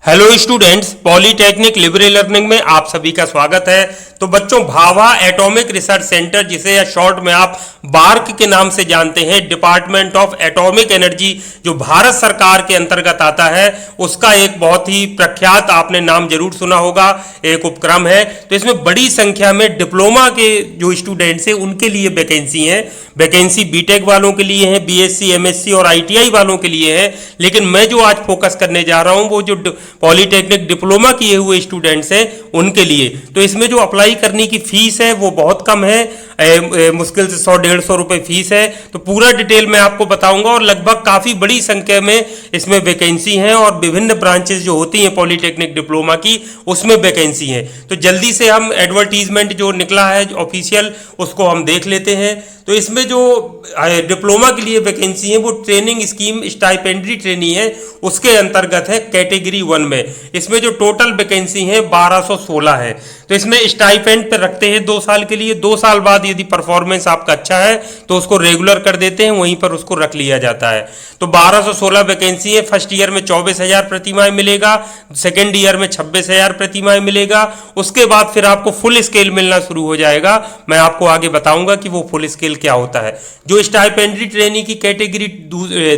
Hello students, polytechnic liberal learning में आप सभी का स्वागत है। तो बच्चों, भाभा एटॉमिक रिसर्च सेंटर, जिसे या शॉर्ट में आप बार्क के नाम से जानते हैं, डिपार्टमेंट ऑफ एटॉमिक एनर्जी, जो भारत सरकार के अंतर्गत आता है, उसका एक बहुत ही प्रख्यात आपने नाम जरूर सुना होगा, एक उपक्रम है। तो इसमें बड़ी संख्या में डिप्लोमा के जो स्टूडेंट्स हैं उनके लिए वैकेंसी है। वैकेंसी बीटेक वालों के लिए है, बीएससी, एमएससी और आईटीआई वालों के लिए है। लेकिन मैं जो आज फोकस करने जा रहा हूं वो जो पॉलीटेक्निक डिप्लोमा किए हुए स्टूडेंट्स हैं उनके लिए। तो इसमें जो अप्लाई करने की फीस है वो बहुत कम है, मुश्किल से 100-150 रुपए फीस है। तो पूरा डिटेल मैं आपको बताऊंगा और लगभग काफ़ी बड़ी संख्या में इसमें वैकेंसी हैं और विभिन्न ब्रांचेस जो होती हैं पॉलीटेक्निक डिप्लोमा की उसमें वैकेंसी हैं। तो जल्दी से हम एडवर्टीजमेंट जो निकला है ऑफिशियल उसको हम देख लेते हैं। तो इसमें जो डिप्लोमा के लिए वैकेंसी है वो ट्रेनिंग स्कीम स्टाइपेंडरी ट्रेनी है, उसके अंतर्गत है कैटेगरी 1 में। इसमें जो टोटल वैकेंसी है 1216 है। तो इसमें स्टाइपेंड पर रखते हैं 2 साल के लिए। 2 साल बाद यदि परफॉर्मेंस आपका अच्छा है तो उसको रेगुलर कर देते हैं, वहीं पर उसको रख लिया जाता है। तो 1216 वैकेंसी है। फर्स्ट ईयर में 24,000 प्रति माह मिलेगा, सेकेंड ईयर में 26,000 प्रति माह मिलेगा। उसके बाद फिर आपको फुल स्केल मिलना शुरू हो जाएगा। मैं आपको आगे बताऊंगा कि वो फुल स्केल क्या होता है। जो स्टाइपेंडरी ट्रेनी की कैटेगरी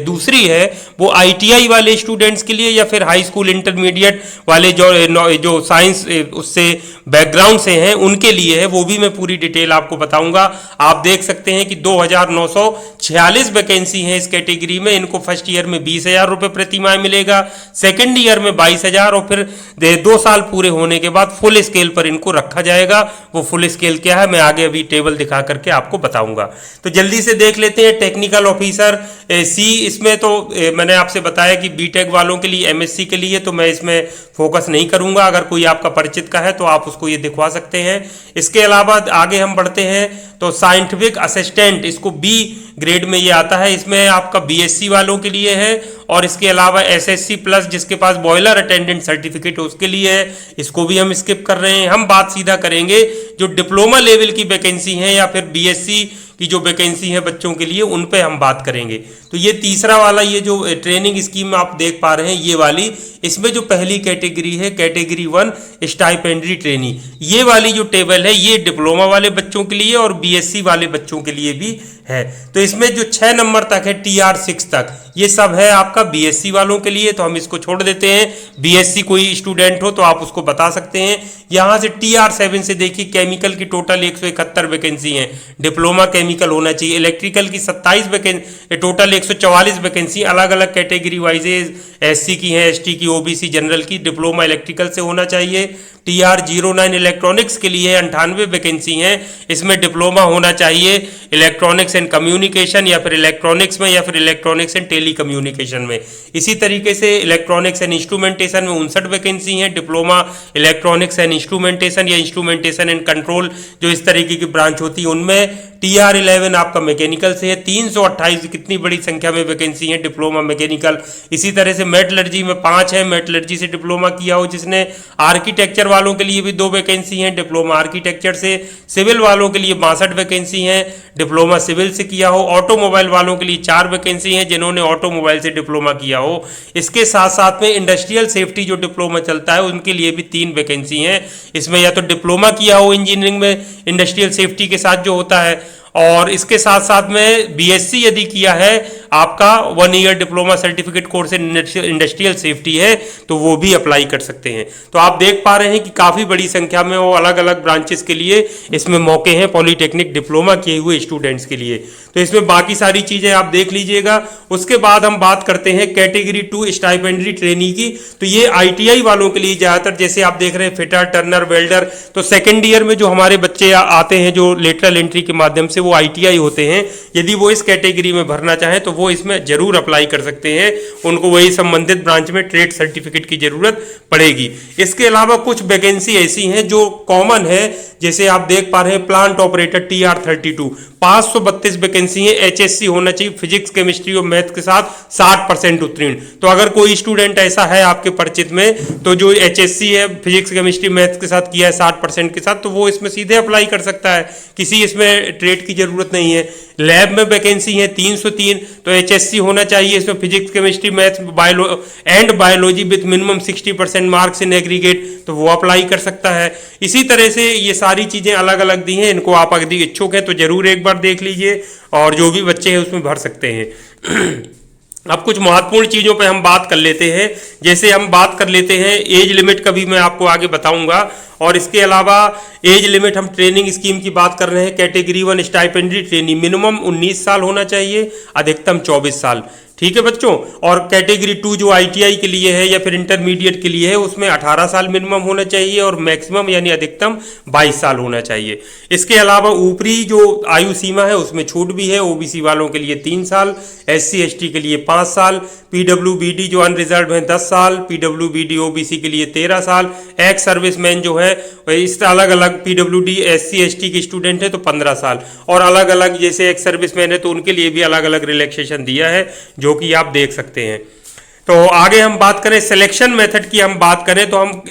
दूसरी है वो आईटीआई वाले स्टूडेंट्स के लिए या फिर हाई स्कूल इंटरमीडिएट वाले जो साइंस उससे बैकग्राउंड से हैं उनके लिए है। वो भी मैं पूरी डिटेल आपको बताऊंगा। आप देख सकते हैं कि 2,946 वैकेंसी है इस कैटेगरी में। इनको फर्स्ट ईयर में 20,000 रुपए प्रति माह मिलेगा, सेकेंड ईयर में 22,000 और फिर 2 साल पूरे होने के बाद फुल स्केल पर इनको रखा जाएगा। वो फुल स्केल क्या है मैं आगे अभी टेबल दिखा करके आपको बताऊंगा। तो जल्दी से देख लेते हैं। टेक्निकल ऑफिसर सी, इसमें तो मैंने आपसे बताया कि बीटेक वालों के लिए, एमएससी के लिए तो मैं इसमें फोकस नहीं करूंगा। अगर कोई आपका परिचित का है तो आप उसको ये दिखवा सकते हैं। इसके अलावा आगे हम बढ़ते हैं तो साइंटिफिक असिस्टेंट, इसको बी ग्रेड में ये आता है। इसमें आपका बीएससी वालों के लिए है और इसके अलावा एसएससी प्लस जिसके पास बॉयलर अटेंडेंट सर्टिफिकेट उसके लिए है। इसको भी हम स्किप कर रहे हैं। हम बात सीधा करेंगे जो डिप्लोमा लेवल की वैकेंसी है या फिर बीएससी की जो वैकेंसी है बच्चों के लिए, उन पे हम बात करेंगे। तो ये तीसरा वाला ये जो ट्रेनिंग स्कीम आप देख पा रहे हैं ये वाली, इसमें जो पहली कैटेगरी है कैटेगरी 1 स्टाइपेंडरी ट्रेनी, ये वाली जो टेबल है ये डिप्लोमा वाले बच्चों के लिए और बीएससी वाले बच्चों के लिए भी है। तो इसमें जो 6 नंबर तक है TR6 तक ये सब है आपका बीएससी वालों के लिए। तो हम इसको छोड़ देते हैं। बीएससी कोई स्टूडेंट हो तो आप उसको बता सकते हैं। यहां से TR7 से देखिए केमिकल की टोटल 171 वैकेंसी है, डिप्लोमा केमिकल होना चाहिए। इलेक्ट्रिकल की 27 वैकेंसी, टोटल 144 वैकेंसी अलग अलग कैटेगरी वाइजेज, एससी की है, एसटी की, ओबीसी, जनरल की, डिप्लोमा इलेक्ट्रिकल से होना चाहिए। TR09 इलेक्ट्रॉनिक्स के लिए 98 वैकेंसी हैं। इसमें डिप्लोमा होना चाहिए इलेक्ट्रॉनिक्स एंड कम्युनिकेशन या फिर इलेक्ट्रॉनिक्स में या फिर इलेक्ट्रॉनिक्स एंड टेली कम्युनिकेशन में। इसी तरीके से इलेक्ट्रॉनिक्स एंड इंस्ट्रूमेंटेशन में 59 वैकेंसी हैं। डिप्लोमा इलेक्ट्रॉनिक्स एंड इंस्ट्रूमेंटेशन या इंस्ट्रूमेंटेशन एंड कंट्रोल जो इस तरीके की ब्रांच होती है उनमें। TR11 आपका मैकेनिकल से है। 328 कितनी बड़ी संख्या में वैकेंसी है डिप्लोमा मैकेनिकल। इसी तरह से मेटलर्जी में 5 है, मेटलर्जी से डिप्लोमा किया हो जिसने। आर्किटेक्चर वालों के लिए भी 2 वैकेंसी हैं, डिप्लोमा आर्किटेक्चर से। सिविल वालों के लिए 62 वैकेंसी हैं, डिप्लोमा सिविल से किया हो। ऑटोमोबाइल वालों के लिए 4 वैकेंसी हैं जिन्होंने ऑटोमोबाइल से डिप्लोमा किया हो। इसके साथ साथ में इंडस्ट्रियल सेफ्टी जो डिप्लोमा चलता है उनके लिए भी 3 वैकेंसी हैं। इसमें या तो डिप्लोमा किया हो इंजीनियरिंग में इंडस्ट्रियल सेफ्टी के साथ जो होता है, और इसके साथ साथ में बीएससी यदि किया है आपका 1 year diploma certificate course in industrial safety है तो वो भी अप्लाई कर सकते हैं। तो आप देख पा रहे हैं कि काफ़ी बड़ी संख्या में वो अलग अलग ब्रांचेस के लिए इसमें मौके हैं पॉलीटेक्निक डिप्लोमा किए हुए स्टूडेंट्स के लिए। तो इसमें बाकी सारी चीज़ें आप देख लीजिएगा। उसके बाद हम बात करते हैं कैटेगरी 2 स्टाइपेंडरी ट्रेनी की। तो ये आईटीआई वालों के लिए ज़्यादातर, जैसे आप देख रहे हैं फिटर, टर्नर, वेल्डर। तो सेकेंड ईयर में जो हमारे बच्चे आते हैं जो लेटरल एंट्री के माध्यम से वो आईटीआई होते हैं, यदि वो इस कैटेगरी में भरना चाहें तो वो इसमें जरूर अप्लाई कर सकते हैं। उनको वही संबंधित ब्रांच में ट्रेड सर्टिफिकेट की जरूरत पड़ेगी। इसके अलावा कुछ वैकेंसी ऐसी हैं जो कॉमन है, जैसे आप देख पा रहे हैं प्लांट ऑपरेटर TR32 532 वैकेंसी है। एचएससी होना चाहिए फिजिक्स, केमिस्ट्री और मैथ के साथ 60% उत्तीर्ण। तो अगर कोई स्टूडेंट ऐसा है आपके परिचित में तो जो एचएससी है फिजिक्स, केमिस्ट्री, मैथ के साथ किया है 60% के साथ, तो वो इसमें सीधे अप्लाई कर सकता है, किसी इसमें ट्रेड की जरूरत नहीं है। लैब में वैकेंसी है 303, तो HSC होना चाहिए इसमें, physics chemistry maths biology with minimum 60% marks in aggregate, तो वो अप्लाई कर सकता है। इसी तरह से ये सारी चीज़ें अलग अलग दी हैं, इनको आप अगर इच्छुक हैं तो जरूर एक बार देख लीजिए, और जो भी बच्चे हैं उसमें भर सकते हैं। अब कुछ महत्वपूर्ण चीज़ों पे हम बात कर लेते हैं, जैसे हम बात कर लेते हैं एज लिमिट का भी मैं आपको आगे बताऊंगा, और इसके अलावा एज लिमिट हम ट्रेनिंग स्कीम की बात कर रहे हैं। कैटेगरी 1 स्टाइपेंड्री ट्रेनी मिनिमम 19 साल होना चाहिए, अधिकतम 24 साल, ठीक है बच्चों। और कैटेगरी 2 जो ITI के लिए है या फिर इंटरमीडिएट के लिए है, उसमें 18 साल मिनिमम होना चाहिए और मैक्सिमम यानी अधिकतम 22 साल होना चाहिए। इसके अलावा ऊपरी जो आयु सीमा है उसमें छूट भी है, OBC वालों के लिए 3 साल, SC ST के लिए 5 साल, PWBD जो अनरिजर्व है 10 साल, PWBD OBC के लिए 13 साल, एक्स सर्विसमैन जो है इस अलग अलग PWD SC ST के स्टूडेंट है तो 15 साल, और अलग अलग जैसे एक्स सर्विसमैन है तो उनके लिए भी अलग अलग रिलैक्सेशन दिया है, जो कि आप देख सकते हैं। तो आगे हम बात करें सिलेक्शन मेथड की, हम बात करें तो हम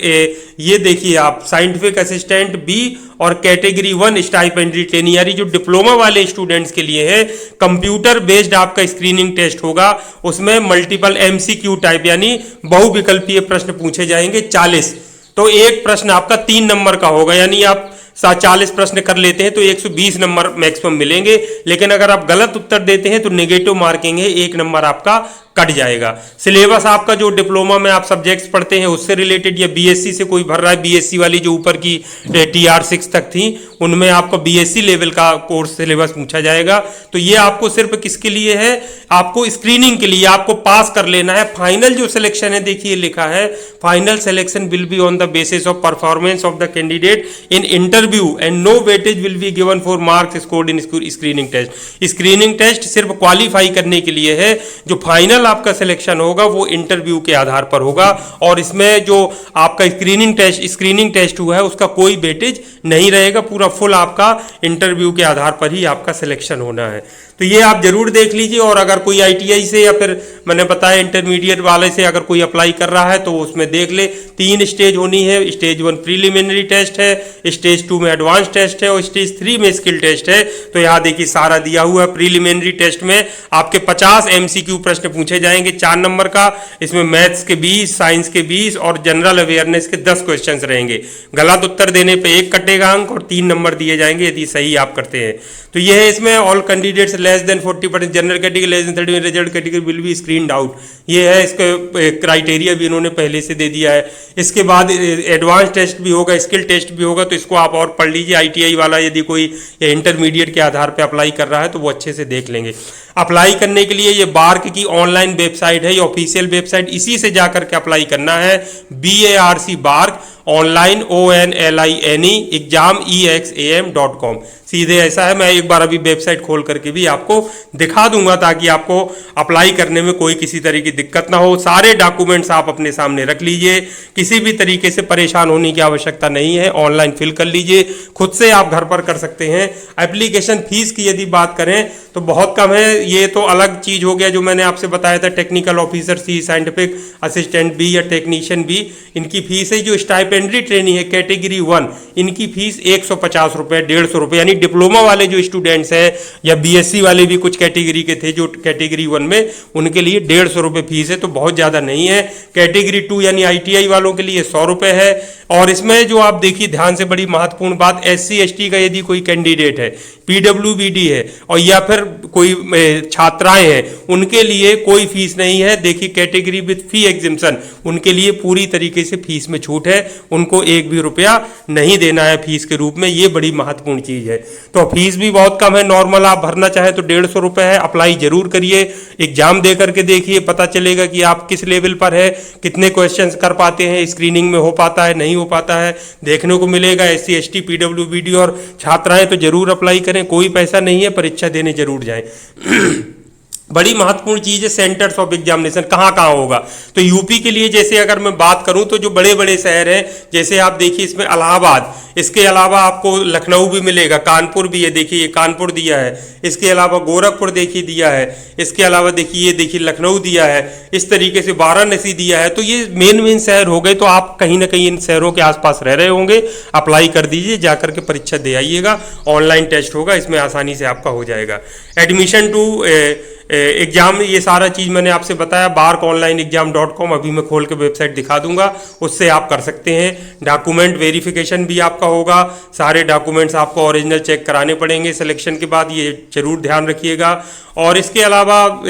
ये देखिए आप साइंटिफिक असिस्टेंट बी और कैटेगरी 1 स्टाइपेंड्री ट्रेनी यानी जो डिप्लोमा वाले स्टूडेंट्स के लिए है, कंप्यूटर बेस्ड आपका स्क्रीनिंग टेस्ट होगा। उसमें मल्टीपल MCQ टाइप यानी बहुविकल्पीय प्रश्न पूछे जाएंगे 40, तो एक प्रश्न आपका 3 नंबर का होगा, यानी आप 40 प्रश्न कर लेते हैं तो 120 नंबर मैक्सिमम मिलेंगे, लेकिन अगर आप गलत उत्तर देते हैं तो नेगेटिव मार्किंग है, 1 नंबर आपका कट जाएगा। सिलेबस आपका जो डिप्लोमा में आप सब्जेक्ट्स पढ़ते हैं उससे रिलेटेड, या BSc से कोई भर रहा है, BSc वाली जो ऊपर की TR6 तक थी उनमें आपको BSc लेवल का कोर्स सिलेबस पूछा जाएगा। तो ये आपको सिर्फ किसके लिए है, आपको स्क्रीनिंग के लिए, आपको पास कर लेना है। फाइनल जो सिलेक्शन है देखिए लिखा है, final selection will be on the basis of performance of the candidate in interview and no weightage will be given for marks scored in screening test. Screening test सिर्फ क्वालिफाई करने के लिए है, जो फाइनल आपका सिलेक्शन होगा वो interview के आधार पर होगा, और इसमें जो आपका स्क्रीनिंग टेस्ट हुआ है उसका कोई वेटेज नहीं रहेगा, पूरा फुल आपका इंटरव्यू के आधार पर ही आपका सिलेक्शन होना है। तो ये आप जरूर देख लीजिए, और अगर कोई ITI से या फिर मैंने बताया इंटरमीडिएट वाले से अगर कोई अप्लाई कर रहा है तो उसमें देख ले, 3 स्टेज होनी है। स्टेज 1 प्रीलिमिनरी टेस्ट है, स्टेज 2 में एडवांस टेस्ट है और स्टेज 3 में स्किल टेस्ट है। तो यहाँ देखिए सारा दिया हुआ है। प्रीलिमिनरी टेस्ट में आपके 50 MCQ प्रश्न पूछे जाएंगे 4 नंबर का, इसमें मैथ्स के 20, साइंस के 20 और जनरल अवेयरनेस के 10 क्वेश्चन रहेंगे। गलत उत्तर देने पर 1 कटेगा अंक और 3 नंबर दिए जाएंगे यदि सही आप करते हैं। तो यह है इसमें all candidates less than 40%, general category less than 30, result category will be screened out. ये है इसका क्राइटेरिया भी इन्होंने पहले से दे दिया है। इसके बाद एडवांस टेस्ट भी होगा, स्किल टेस्ट भी होगा, तो इसको आप और पढ़ लीजिए। ITI वाला यदि कोई इंटरमीडिएट के आधार पर अप्लाई कर रहा है तो वो अच्छे से देख लेंगे। अप्लाई करने के लिए ये बार्क की ऑनलाइन वेबसाइट है, ये ऑफिशियल वेबसाइट, इसी से जाकर के अप्लाई करना है। BARC bark online ONLINE exam.com सीधे ऐसा है। मैं एक बार अभी वेबसाइट खोल करके भी आपको दिखा दूंगा ताकि आपको अप्लाई करने में कोई किसी तरह की दिक्कत ना हो। सारे डॉक्यूमेंट्स आप अपने सामने रख लीजिए, किसी भी तरीके से परेशान होने की आवश्यकता नहीं है। ऑनलाइन फिल कर लीजिए, खुद से आप घर पर कर सकते हैं। एप्लीकेशन फीस की यदि बात करें तो बहुत कम है, ये तो अलग चीज हो गया जो मैंने आपसे बताया था। Technical officer C, scientific assistant B या टेक्नीशियन B, इनकी फीस है। जो स्टाइपेंड्री ट्रेनी है कैटेगरी 1, इनकी फीस 150 रुपये, 150 रुपये, यानी डिप्लोमा वाले जो स्टूडेंट्स हैं या BSc वाले भी कुछ कैटेगरी के थे जो कैटेगरी 1 में, उनके लिए 150 रुपये फीस है, तो बहुत ज़्यादा नहीं है। कैटेगरी 2 यानी ITI वालों के लिए 100 रुपये है। और इसमें जो आप देखिए ध्यान से, बड़ी महत्वपूर्ण बात, SC ST का यदि कोई कैंडिडेट है, PWBD है और या फिर कोई छात्राएं हैं, उनके लिए कोई फीस नहीं है। देखिए कैटेगरी विथ फी एग्जिम्पशन, उनके लिए पूरी तरीके से फीस में छूट है, उनको 1 भी रुपया नहीं देना है फीस के रूप में। ये बड़ी महत्वपूर्ण चीज है। तो फीस भी बहुत कम है, नॉर्मल आप भरना चाहे तो 150 रुपये है। अप्लाई जरूर करिए, एग्जाम दे करके देखिए, पता चलेगा कि आप किस लेवल पर है, कितने क्वेश्चंस कर पाते हैं, स्क्रीनिंग में हो पाता है नहीं हो पाता है, देखने को मिलेगा। SC ST PWBD और छात्राएं तो जरूर अप्लाई करें, कोई पैसा नहीं है, परीक्षा देने जरूर जाएं। बड़ी महत्वपूर्ण चीज है सेंटर्स ऑफ एग्जामिनेशन कहाँ कहाँ होगा। तो यूपी के लिए जैसे अगर मैं बात करूं तो जो बड़े बड़े शहर हैं, जैसे आप देखिए इसमें इलाहाबाद, इसके अलावा आपको लखनऊ भी मिलेगा, कानपुर भी है, देखिए ये कानपुर दिया है, इसके अलावा गोरखपुर देखिए दिया है, इसके अलावा देखिए ये देखिए लखनऊ दिया है, इस तरीके से वाराणसी दिया है। तो ये मेन मेन शहर हो गए। तो आप कहीं ना कहीं इन शहरों के आसपास रह रहे होंगे, अप्लाई कर दीजिए, जाकर के परीक्षा दे आइएगा, ऑनलाइन टेस्ट होगा, इसमें आसानी से आपका हो जाएगा। एडमिशन टू एग्जाम, ये सारा चीज़ मैंने आपसे बताया। barkonlineexam.com अभी मैं खोल के वेबसाइट दिखा दूंगा, उससे आप कर सकते हैं। डॉक्यूमेंट वेरिफिकेशन भी आपका होगा, सारे डॉक्यूमेंट्स आपको ओरिजिनल चेक कराने पड़ेंगे सिलेक्शन के बाद, ये जरूर ध्यान रखिएगा। और इसके अलावा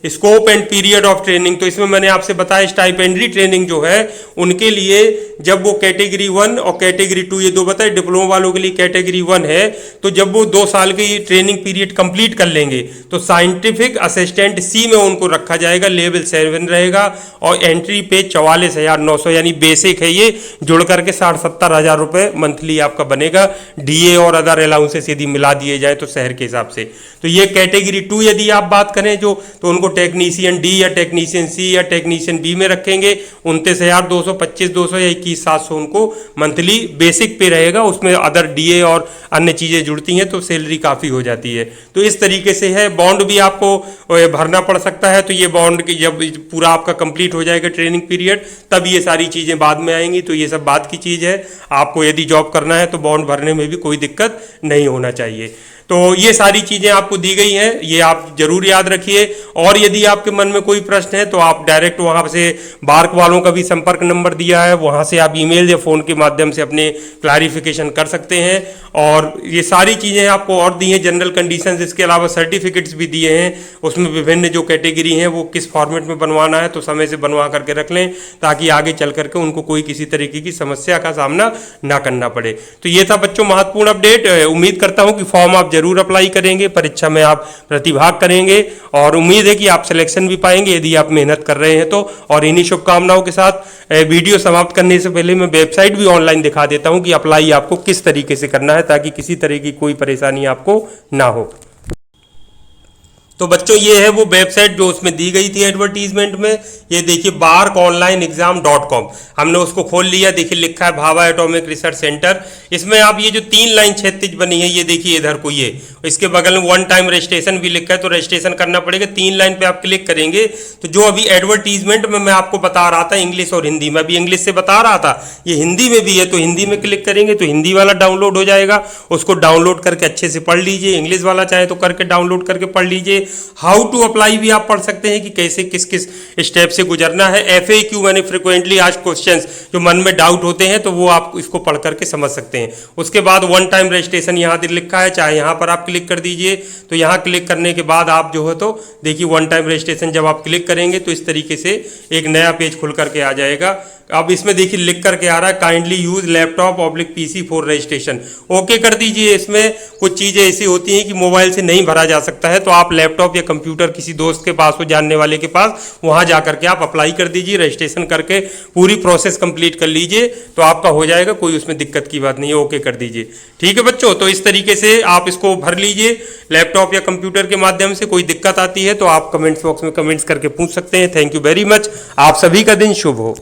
scope and period of training, तो इसमें मैंने आपसे बताया स्टाइपेंडरी ट्रेनिंग जो है उनके लिए, जब वो कैटेगरी 1 और कैटेगरी 2 ये दो बताए, डिप्लोमा वालों के लिए कैटेगरी 1 है, तो जब वो 2 साल की ट्रेनिंग पीरियड कंप्लीट कर लेंगे तो साइंटिफिक असिस्टेंट सी में उनको रखा जाएगा, लेवल 7 रहेगा, और एंट्री पे 44,900 यानी बेसिक है, ये जुड़ करके 60-70 हज़ार रुपये मंथली आपका बनेगा। डीए और अदर अलाउंसेस यदि मिला दिए जाए तो शहर के हिसाब से। तो ये कैटेगरी 2 यदि आप बात करें जो, तो उनको टेक्नीशियन डी या टेक्नीशियन सी या टेक्नीशियन बी में रखेंगे। 29,200, 25,200 या 21,700 उनको मंथली बेसिक पे रहेगा, उसमें अदर डीए और अन्य चीज़ें जुड़ती हैं तो सैलरी काफ़ी हो जाती है। तो इस तरीके से है। बॉन्ड भी आपको भरना पड़ सकता है, तो ये बॉन्ड जब पूरा आपका कंप्लीट हो जाएगा ट्रेनिंग पीरियड, तब ये सारी चीज़ें बाद में आएंगी। तो ये सब बात की चीज़ है। आपको यदि जॉब करना है तो बॉन्ड भरने में भी कोई दिक्कत नहीं होना चाहिए। तो ये सारी चीज़ें आपको दी गई हैं, ये आप जरूर याद रखिए। और यदि आपके मन में कोई प्रश्न है तो आप डायरेक्ट वहाँ से बार्क वालों का भी संपर्क नंबर दिया है, वहाँ से आप ईमेल या फ़ोन के माध्यम से अपने क्लैरिफिकेशन कर सकते हैं। और ये सारी चीज़ें आपको और दी हैं, जनरल कंडीशंस, इसके अलावा सर्टिफिकेट्स भी दिए हैं, उसमें विभिन्न जो कैटेगरी हैं वो किस फॉर्मेट में बनवाना है तो समय से बनवा करके रख लें, ताकि आगे चल करके उनको कोई किसी तरीके की समस्या का सामना ना करना पड़े। तो ये था बच्चों महत्वपूर्ण अपडेट। उम्मीद करता हूँ कि फॉर्म आप जरूर अप्लाई करेंगे, परीक्षा में आप प्रतिभाग करेंगे, और उम्मीद है कि आप सिलेक्शन भी पाएंगे यदि आप मेहनत कर रहे हैं तो। और इन्हीं शुभकामनाओं के साथ वीडियो समाप्त करने से पहले मैं वेबसाइट भी ऑनलाइन दिखा देता हूं कि अप्लाई आपको किस तरीके से करना है, ताकि किसी तरह की कोई परेशानी आपको ना हो। तो बच्चों ये है वो वेबसाइट जो उसमें दी गई थी एडवर्टीजमेंट में, ये देखिए barkonlineexam.com, हमने उसको खोल लिया। देखिए लिखा है भाभा एटॉमिक रिसर्च सेंटर। इसमें आप ये जो 3 लाइन क्षैतिज बनी है, ये देखिए इधर को, ये इसके बगल में 1 टाइम रजिस्ट्रेशन भी लिखा है, तो रजिस्ट्रेशन करना पड़ेगा। 3 लाइन पे आप क्लिक करेंगे तो जो अभी एडवर्टीजमेंट में मैं आपको बता रहा था इंग्लिश और हिंदी में, अभी इंग्लिश से बता रहा था, ये हिंदी में भी है, तो हिंदी में क्लिक करेंगे तो हिंदी वाला डाउनलोड हो जाएगा, उसको डाउनलोड करके अच्छे से पढ़ लीजिए। इंग्लिश वाला चाहे तो करके डाउनलोड करके पढ़ लीजिए। हाउ टू अप्लाई भी आप पढ़ सकते हैं कि कैसे किस किस स्टेप से गुजरना है। FAQ मैंने फ्रिक्वेंटली आस्क्ड क्वेश्चंस, जो मन में डाउट होते हैं तो वो आप इसको पढ़ करके समझ सकते हैं। उसके बाद 1 टाइम रजिस्ट्रेशन यहाँ लिखा है, चाहे यहाँ पर आप क्लिक कर दीजिए। तो यहाँ क्लिक करने के बाद आप जो है तो देखिए 1 टाइम रजिस्ट्रेशन जब आप क्लिक करेंगे तो इस तरीके से एक नया पेज खुल करके आ जाएगा। अब इसमें देखिए लिख करके आ रहा है kindly use laptop PC for registration, okay कर दीजिए। इसमें कुछ चीज़ें ऐसी होती हैं कि मोबाइल से नहीं भरा जा सकता है, तो आप लैपटॉप या कंप्यूटर किसी दोस्त के पास हो, जानने वाले के पास, वहाँ जा करके आप अप्लाई कर दीजिए, रजिस्ट्रेशन करके पूरी प्रोसेस कंप्लीट कर लीजिए तो आपका हो जाएगा, कोई उसमें दिक्कत की बात नहीं है, ओके कर दीजिए। ठीक है बच्चों, तो इस तरीके से आप इसको भर लीजिए लैपटॉप या कंप्यूटर के माध्यम से। कोई दिक्कत आती है तो आप कमेंट्स बॉक्स में कमेंट्स करके पूछ सकते हैं। थैंक यू वेरी मच, आप सभी का दिन शुभ हो।